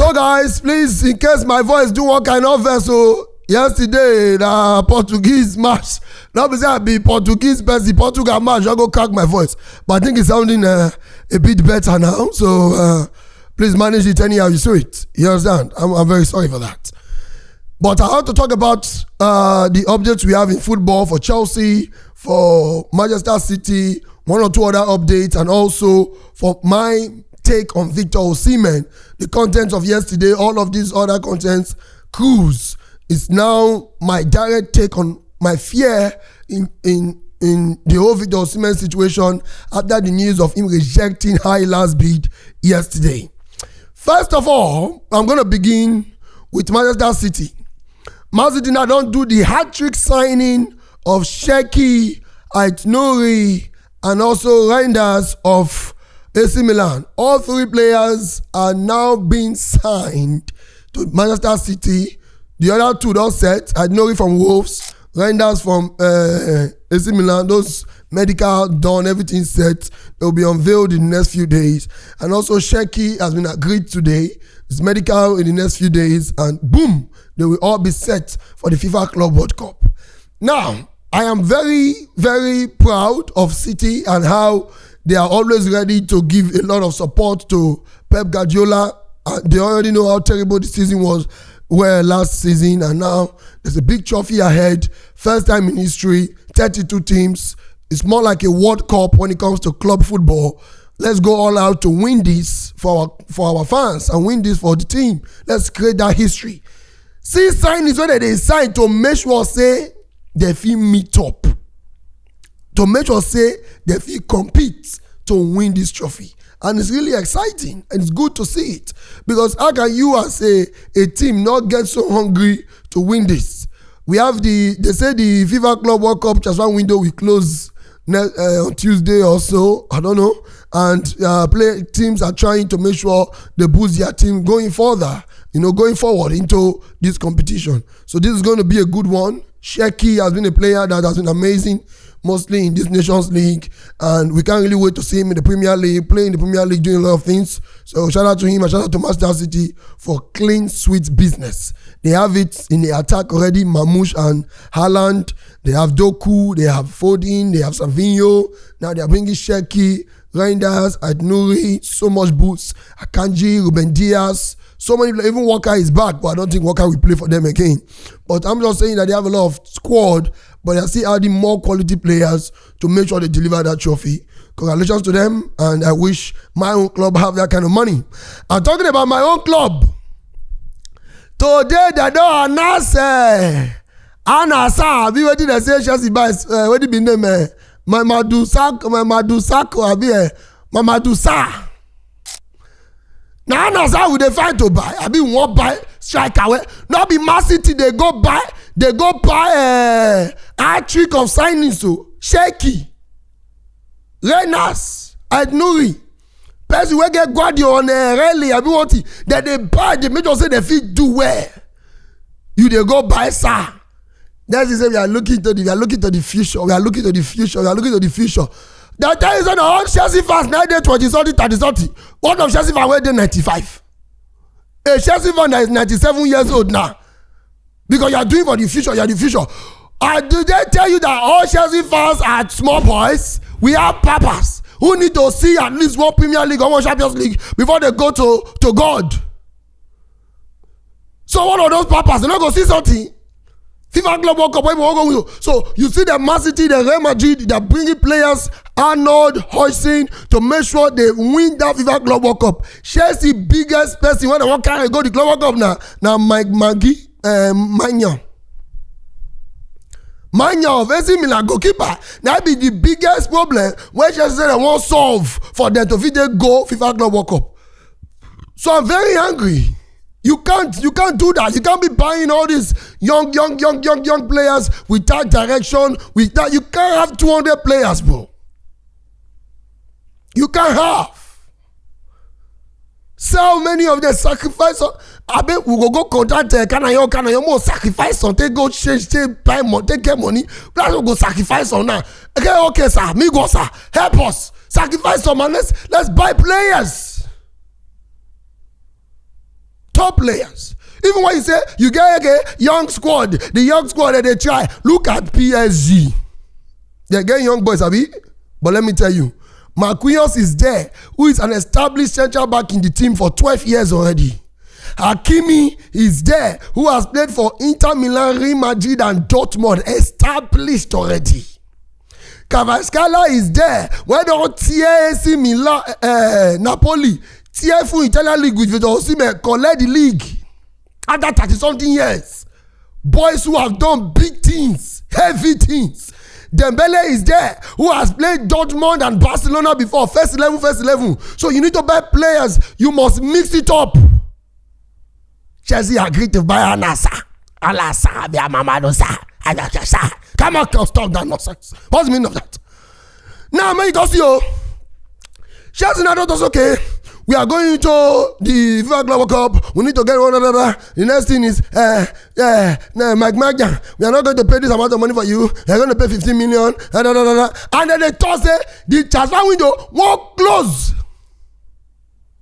So guys, please, in case my voice do one kind of vessel, yesterday the Portuguese match, not be say I be Portuguese person, Portugal match, I go crack my voice. But I think it's sounding a bit better now. So please manage it anyhow you see it. You understand? I'm very sorry for that. But I have to talk about the updates we have in football for Chelsea, for Manchester City, one or two other updates, and also for my take on Victor Osimhen, the content of yesterday, all of these other contents, cruise is now my direct take on my fear in the whole Victor Osimhen situation after the news of him rejecting high last bid yesterday. First of all, I'm going to begin with Manchester City. Man City now don't do the hat-trick signing of Sheki, Aït-Nouri, and also Reinders of AC Milan. All three players are now being signed to Manchester City. The other two don't set. Aït-Nouri from Wolves, Reinders from AC Milan. Those medical done, everything set. They will be unveiled in the next few days. And also Sheki has been agreed today. It's medical in the next few days, and boom, they will all be set for the FIFA Club World Cup. Now, I am very, very proud of City and how they are always ready to give a lot of support to Pep Guardiola. They already know how terrible the season was last season, and now there's a big trophy ahead. First time in history, 32 teams. It's more like a World Cup when it comes to club football. Let's go all out to win this for our fans and win this for the team. Let's create that history. See, sign is whether they sign to make sure say they feel meet up. To make sure say they feel compete to win this trophy. And it's really exciting and it's good to see it. Because how can you as a team not get so hungry to win this? We have they say the FIFA Club World Cup transfer window will close on Tuesday or so, I don't know, and teams are trying to make sure they boost their team going further, going forward into this competition. So this is going to be a good one. Sheki has been a player that has been amazing, mostly in this Nations League, and we can't really wait to see him in the Premier League, playing in the Premier League, doing a lot of things. So shout out to him and shout out to Manchester City for clean, sweet business. They have it in the attack already, Mamouche and Haaland. They have Doku, they have Foden, they have Savinho. Now they are bringing Sheki, Reinders, Aït-Nouri, so much boots, Akanji, Ruben Diaz. So many, even Walker is back, but I don't think Walker will play for them again. But I'm just saying that they have a lot of squad, but they're still adding more quality players to make sure they deliver that trophy. Congratulations to them, and I wish my own club have that kind of money. I'm talking about my own club. Today, they don't announce Mamdou Sarr. Be waiting to say Chelsea buys. What did be name? Mamdou Sarr. Now Mamdou Sarr will they find to buy. I mean, one buy striker. Not be Man City. They go buy a trick of signings. So Sheki, Reinders, Aït-Nouri. Person wey get Guardiola on rally, I be want it. That they buy, they make sure say they fit do well. You they go buy Sarr. That's the same. We are looking to the future. We are looking to the future. That time is on all Chelsea fans 20, 30. One of Chelsea fans were 95. A Chelsea fan that is 97 years old now. Because you are doing for the future. You are the future. And do they tell you that all Chelsea fans are small boys? We have papas who need to see at least one Premier League or one Champions League before they go to God. So one of those papas, they're not going to see something. FIFA Club World Cup, so you see the Man City, the Real Madrid, they're bringing players, Arnold, Osimhen, to make sure they win that FIFA Club World Cup. Chelsea biggest person when they want to go to the Club World Cup now Maignan. Maignan of AC Milan goalkeeper. That be the biggest problem when Chelsea say they won't solve for them to fit they go FIFA Club World Cup. So I'm very angry. You can't do that. You can't be buying all these young players without direction. You can't have 200 players, bro. You can't have. So many of them sacrifice. I bet we go contact Kanayo more sacrifice on. They go change, they buy money, they get money. Let's go sacrifice on now. Okay, sir. Me go, sir. Help us. Sacrifice on, man. Let's buy players. players. Even when you say you get a young squad, the young squad that they try. Look at PSG. They get young boys, Abi. But let me tell you, Maignan is there, who is an established central back in the team for 12 years already. Hakimi is there, who has played for Inter Milan, Real Madrid, and Dortmund, established already. Kvaratskhelia is there, where don't AC Milan, Napoli, TFU Italian League with Osimhen collect the league after 30-something years. Boys who have done big things, heavy things. Dembele is there, who has played Dortmund and Barcelona before, first 11. So you need to buy players, you must mix it up. Chelsea agreed to buy Al-Nassr. Al-Nassr, Mamdou Sarr. Come on, stop that nonsense. What's the meaning of that? Now, man, you can see, Chelsea now does okay. We are going to the FIFA Global Cup. We need to get one another. The next thing is, Maignan. We are not going to pay this amount of money for you. We are going to pay 15 million. And then they toss the transfer window won't close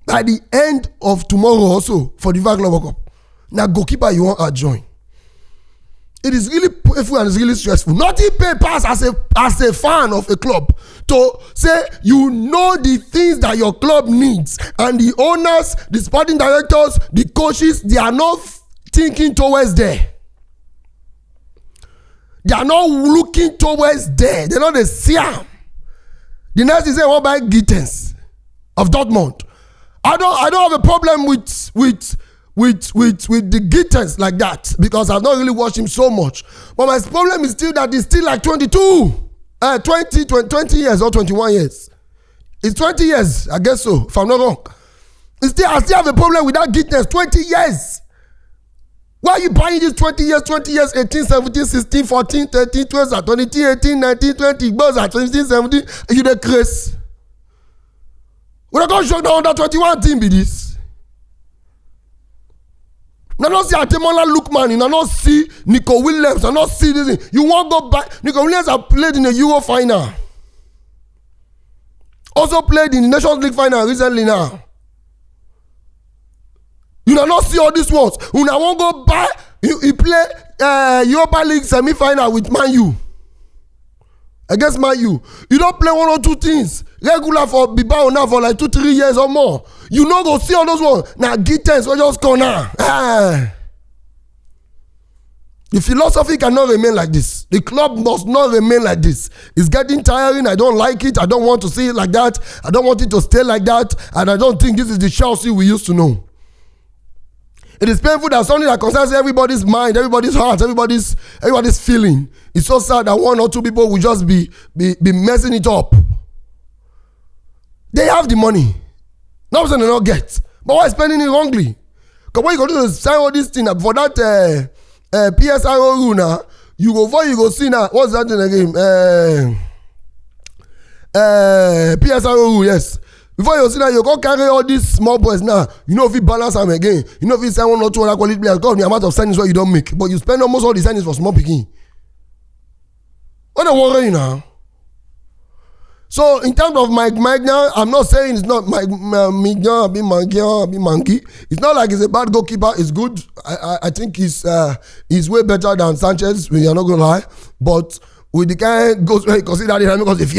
by the end of tomorrow also for the FIFA Global Cup. Now, goalkeeper, you want to join. It is really painful and it's really stressful. Nothing pay pass as a fan of a club to say you know the things that your club needs, and the owners, the sporting directors, the coaches, they are not thinking towards there. They are not looking towards there. They're not the Siam. The next is say what about Gittens of Dortmund? I don't have a problem with the Gittens like that, because I've not really watched him so much. But my problem is still that he's still like 20 years or 21 years. It's 20 years, I guess so, if I'm not wrong. I still have a problem with that Gittens, 20 years. Why are you buying this 20 years, 18, 17, 16, 14, 13, 12, 22, 18, 19, 20, goes at 15, 17, you the craze. We're going to show the under 21 team be this. I don't see Ademola Lookman, I don't see Nico Williams, I don't see this. You want to go back? Nico Williams have played in the Euro final. Also played in the Nations League final recently now. You do not see all these ones. You won't go back. You play Europa League semi-final with Man U. Against Man U. You don't play one or two things regular for Bilbao now for like 2-3 years or more. You know go see all those ones. Now Gittens will just go now. The philosophy cannot remain like this. The club must not remain like this. It's getting tiring. I don't like it. I don't want to see it like that. I don't want it to stay like that. And I don't think this is the Chelsea we used to know. It is painful that something that concerns everybody's mind, everybody's heart, everybody's feeling. It's so sad that one or two people will just be messing it up. They have the money. Not saying they don't get. But why spending it wrongly? Because when you go to sign all these things for that PSRO rule now, you go see now, what's that thing again? PSRO rule, yes. Before you see that, you go carry all these small boys now. You know if you balance them again. You know if you sign one or two other quality players, God, the amount of signings what you don't make. But you spend almost all the signings for small picking. What a worry now. So in terms of Maignan, I'm not saying it's not Maignan, Mangi. It's not like he's a bad goalkeeper. It's good. I think he's way better than Sanchez. We are not gonna lie. But with the kind goes where he considered it because if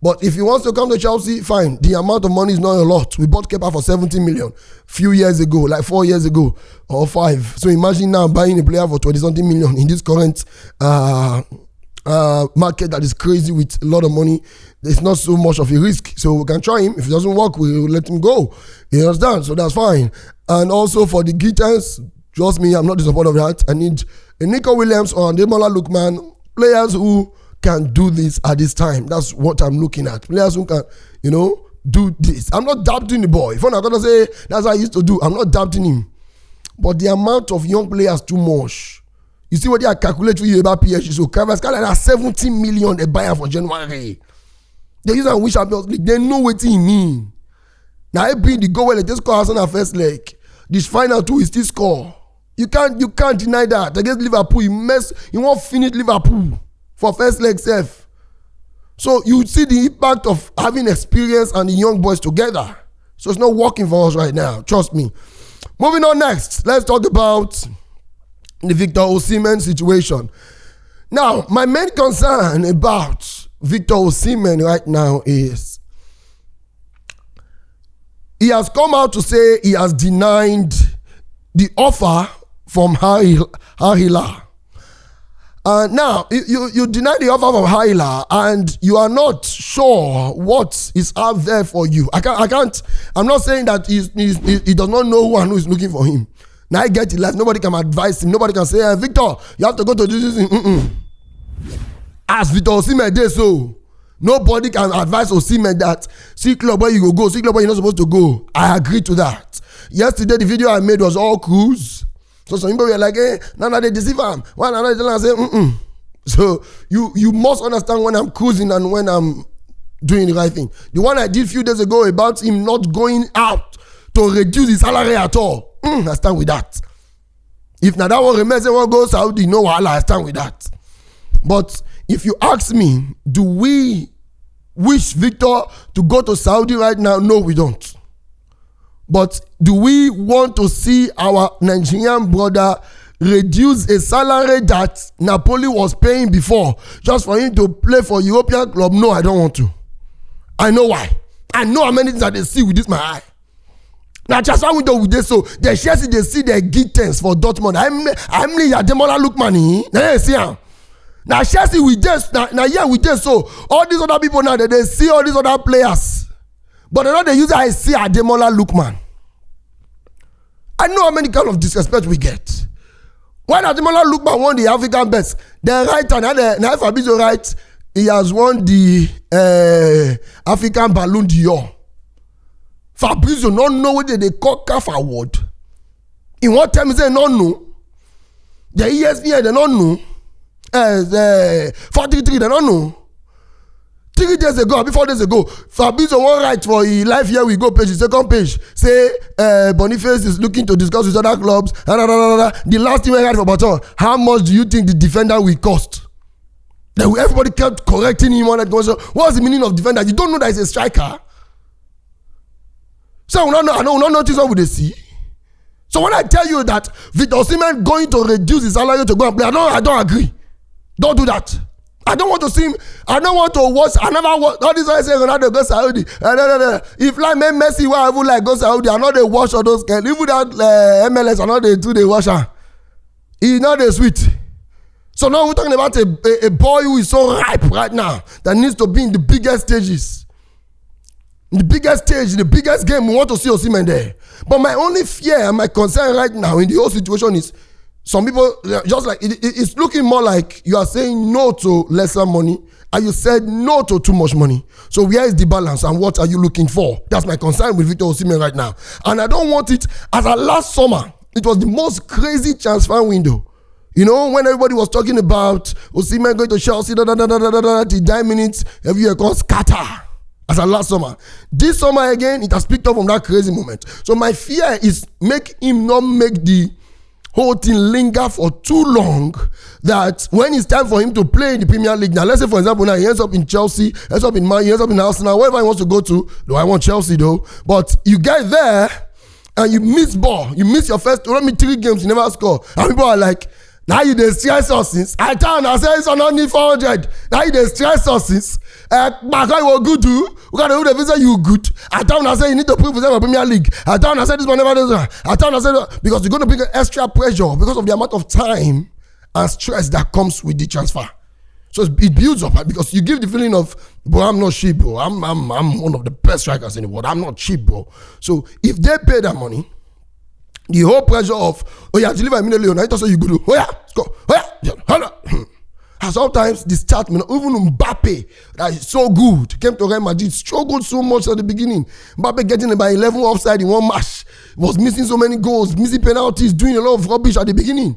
but if he wants to come to Chelsea, fine. The amount of money is not a lot. We bought Kepa for 17 million few years ago, like 4 years ago or 5. So imagine now buying a player for 20-something million in this current market that is crazy with a lot of money. There's not so much of a risk. So we can try him. If it doesn't work, we'll let him go. You understand? So that's fine. And also for the Gittens, trust me, I'm not in support of that. I need a Nico Williams or Ademola Lookman, players who can do this at this time. That's what I'm looking at. Players who can, do this. I'm not doubting the boy. If I'm not going to say that's what I used to do, I'm not doubting him. But the amount of young players too much. You see what they are calculating for you about PSG. So Kvaratskhelia has 17 million they buy for January. They use and win Champions League. They know what he mean. Now I bring the goal when they just score Arsenal first leg. This final two is still score. You can't deny that. Against Liverpool, you won't finish Liverpool for first leg safe. So you see the impact of having experience and the young boys together. So it's not working for us right now. Trust me. Moving on next, let's talk about the Victor Osimhen situation. Now, my main concern about Victor Osimhen right now is he has come out to say he has denied the offer from Al Hilal. Now, you deny the offer from Al Hilal and you are not sure what is out there for you. I'm not saying that he does not know who and who is looking for him. Now I get it, like nobody can advise him. Nobody can say, hey, Victor, you have to go to this. As Victor Osimhen did so, nobody can advise Osimhen that see club where you go, see club where you're not supposed to go. I agree to that. Yesterday, the video I made was all cruise. So some people were like, hey, now they deceive him. One another tell him, say, So you must understand when I'm cruising and when I'm doing the right thing. The one I did a few days ago about him not going out to reduce his salary at all. I stand with that. If now that one remains, say one go Saudi, no wahala, I stand with that. But if you ask me, do we wish Victor to go to Saudi right now? No, we don't. But do we want to see our Nigerian brother reduce a salary that Napoli was paying before just for him to play for European club? No, I don't want to. I know why. I know how many things that they see with this my eye. Now, just how we do with this, so the Chelsea they see the Gittens for Dortmund. I'm Yademola look money. Now you see him. Now Chelsea with this, now yeah with this. So all these other people now they see all these other players. But they know they use I see Ademola Lookman. I know how many kind of disrespect we get. When Ademola Lookman won the African best, the right hand, now Fabrizio right, he has won the African Ballon d'Or. Fabrizio don't know what they call CAF award. In what time he say no know? The ESPN they don't know. 43 they don't know. 3 days ago, before days ago, Fabrizio won right for his life here we go page, the second page. Say Boniface is looking to discuss with other clubs. The last thing I heard for Baton, how much do you think the defender will cost? Then everybody kept correcting him on that question. What's the meaning of defender? You don't know that he's a striker. So I don't notice what would they see. So when I tell you that Victor Osimhen going to reduce his salary to go and play, I don't agree. Don't do that. I don't want to see him. I don't want to watch. I never watch. All this I say Ronaldo go Saudi. If like Messi, why I would like go Saudi, I know they watch all those guys. Even that MLS, I know they do the watch. He's not the sweet. So now we're talking about a boy who is so ripe right now that needs to be in the biggest stages. In the biggest stage, in the biggest game, we want to see Osimhen there. But my only fear and my concern right now in the whole situation is some people, just like, it's looking more like you are saying no to lesser money and you said no to too much money. So where is the balance and what are you looking for? That's my concern with Victor Osimhen right now. And I don't want it, as a last summer, it was the most crazy transfer window. You know, when everybody was talking about Osimhen going to Chelsea, the 9 minutes, every year called scatter. As a last summer. This summer again, it has picked up from that crazy moment. So my fear is make him not make the whole thing linger for too long, that when it's time for him to play in the Premier League, now let's say for example now he ends up in Chelsea, ends up in Man, he ends up in Arsenal, wherever he wants to go to. Though I want Chelsea though, but you get there and you miss ball, you miss your first 3 games, you never score, and people are like, now you dey stress us since. I tell you, I say it's not need 400. Now you dey stress us since. Back you were good too. We got to do the visa you good. I tell you, I say you need to prove yourself in Premier League. I tell you, I say this one never does. I tell you, I say because you're going to bring extra pressure because of the amount of time and stress that comes with the transfer. So it builds up because you give the feeling of, bro, I'm not cheap, bro. I'm one of the best strikers in the world. I'm not cheap, bro. So if they pay that money, the whole pressure of, oh yeah, deliver immediately, and I just say you good, oh yeah, score, oh yeah, and sometimes the start, even Mbappe, that is so good, came to Real Madrid, struggled so much at the beginning. Mbappe getting about 11 offside in one match, was missing so many goals, missing penalties, doing a lot of rubbish at the beginning.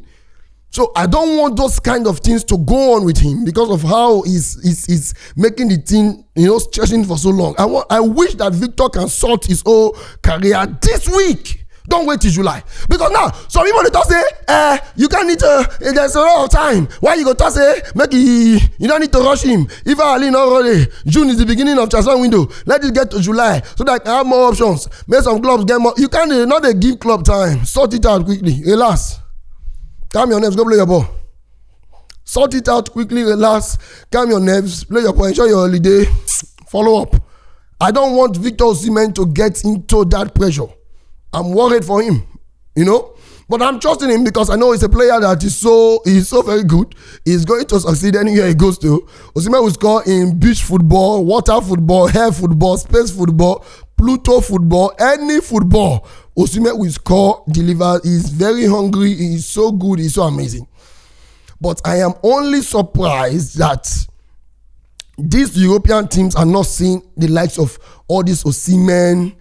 So I don't want those kind of things to go on with him because of how he's making the team, stretching for so long. I wish that Victor can sort his whole career this week. Don't wait till July. Because now, some people they talk say, you can't need there's a lot of time. Why you go talk say, you don't need to rush him. If Ali not ready, June is the beginning of transfer window. Let it get to July so that I can have more options. Make some clubs get more. You can't not they give club time. Sort it out quickly. Relax. Calm your nerves. Go play your ball. Sort it out quickly. Relax. Calm your nerves. Play your ball. Enjoy your holiday. Follow up. I don't want Victor Osimhen to get into that pressure. I'm worried for him, But I'm trusting him because I know he's a player that is so very good. He's going to succeed anywhere he goes to. Osimhen will score in beach football, water football, air football, space football, Pluto football, any football. Osimhen will score, deliver. He's very hungry. He's so good. He's so amazing. But I am only surprised that these European teams are not seeing the likes of all these Osimhen,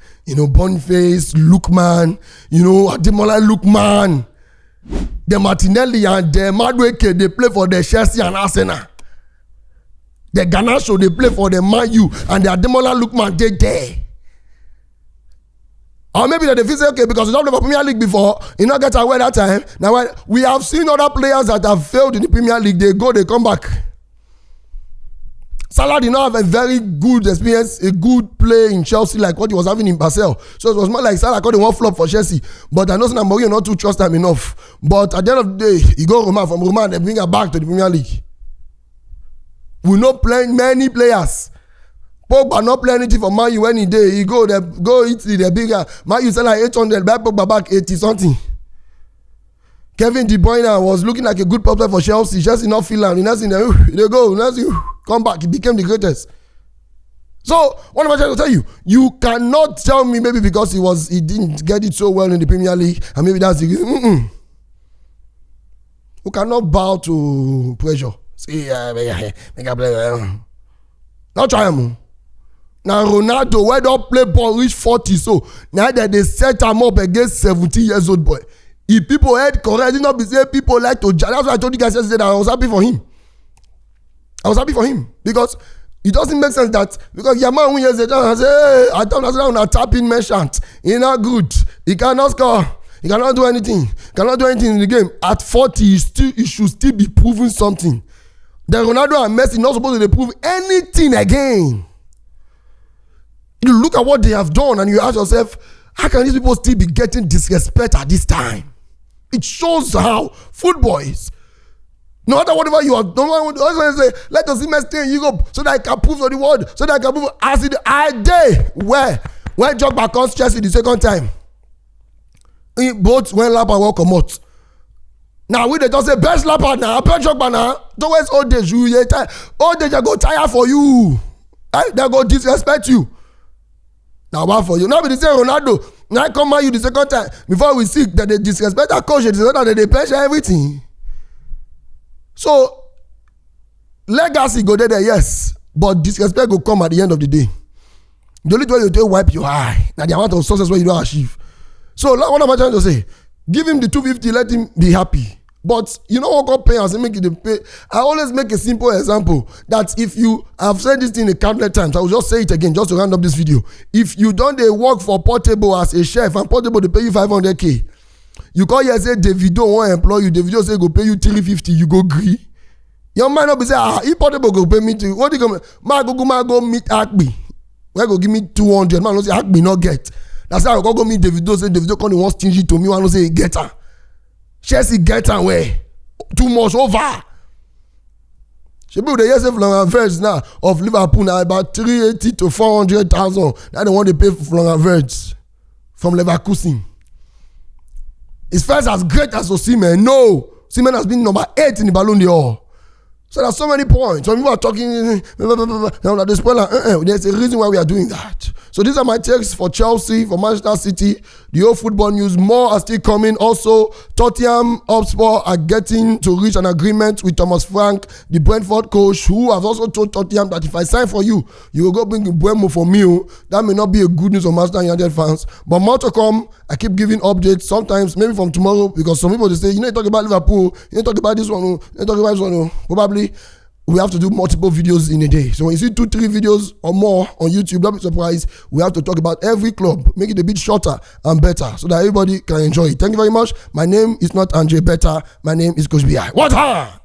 Boniface, Lookman, Ademola Lookman, the Martinelli and the Madueke, they play for the Chelsea and Arsenal. The Garnacho, they play for the Man U, and the Ademola Lookman, they there. Or maybe they feel say, okay, because you don't play for Premier League before, you not get away that time. Now, we have seen other players that have failed in the Premier League, they go, they come back. Salah did not have a very good experience, a good play in Chelsea like what he was having in Basel. So it was more like Salah got the one flop for Chelsea. But I know that Mourinho not to trust him enough. But at the end of the day, he go Roma, from Roma, they bring her back to the Premier League. We not playing many players. Pogba not playing anything for Man U any day. He go Italy, the bigger. Man U sell like 800, buy Pogba back 80 something. Kevin De Bruyne was looking like a good prospect for Chelsea. Chelsea not feel him. They go. Come back. He became the greatest. So what am I trying to tell you? You cannot tell me maybe because he didn't get it so well in the Premier League and maybe that's the reason. You cannot bow to pressure. See, make a play. Not try him. Now Ronaldo, where don't play ball reach 40 so now that they set him up against 17 years old boy. If people heard correct, it not be say people like to judge. That's why I told you guys yesterday that I was happy for him. I was happy for him because it doesn't make sense that because your man years ago I say, hey, I don't understand on a tapping merchant. He's not good. He cannot score. He cannot do anything. Cannot do anything in the game. At 40, he should still be proving something. Then Ronaldo and Messi not supposed to prove anything again. You look at what they have done and you ask yourself, how can these people still be getting disrespect at this time? It shows how football is. No matter whatever you are, say, let us stay in Europe so that I can prove to the world, so that I can prove as the idea when Drogba comes Chelsea the second time. Both when Lampard will come out. Now we just say best Lampard now, best Drogba now. Towards old days, old days they go tire for you. They go disrespect you. Now what for you? Now we say Ronaldo. Now come at you the second time before we see that they disrespect that coach, that they pressure everything. So legacy go there, yes, but disrespect will come at the end of the day. The only way you do wipe your eye. Now the amount of success where you don't achieve. So what am I trying to say? Give him the 250, let him be happy. But you know what God pay us and make it pay. I always make a simple example that if you have said this thing a countless times, I will just say it again just to round up this video. If you don't work for Portable as a chef and Portable they pay you 500k, you call here say Davido won't employ you. Davido say go pay you 350, you go agree. Your man not be say if Portable go pay me to what do you go? Ma go meet Akbi. Where go give me 200? Man no say Akbi not get. That's how I go meet Davido. Say Davido come one stingy to me. Man no say he get her. Chelsea get away. Too much over. She build the yesterday Florian Wirtz now of Liverpool now about 380 to 400,000. Now they want to pay for Florian Wirtz from Leverkusen. His first as great as Osimhen. No, Osimhen has been number 8 in the Ballon d'Or. So there's so many points. When people are talking, there's a reason why we are doing that. So these are my takes for Chelsea, for Manchester City. The whole football news, more are still coming. Also, Tottenham Hotspur are getting to reach an agreement with Thomas Frank, the Brentford coach, who has also told Tottenham that if I sign for you, you will go bring Buemo for me. That may not be a good news for Manchester United fans. But more to come. I keep giving updates. Sometimes, maybe from tomorrow, because some people they say, you talk about Liverpool, you talk about this one, you talk about this one. Probably we have to do multiple videos in a day. So when you see 2-3 videos or more on YouTube, don't be surprised. We have to talk about every club, make it a bit shorter and better so that everybody can enjoy it. Thank you very much. My name is not Andre Beta. My name is Coach BI. What?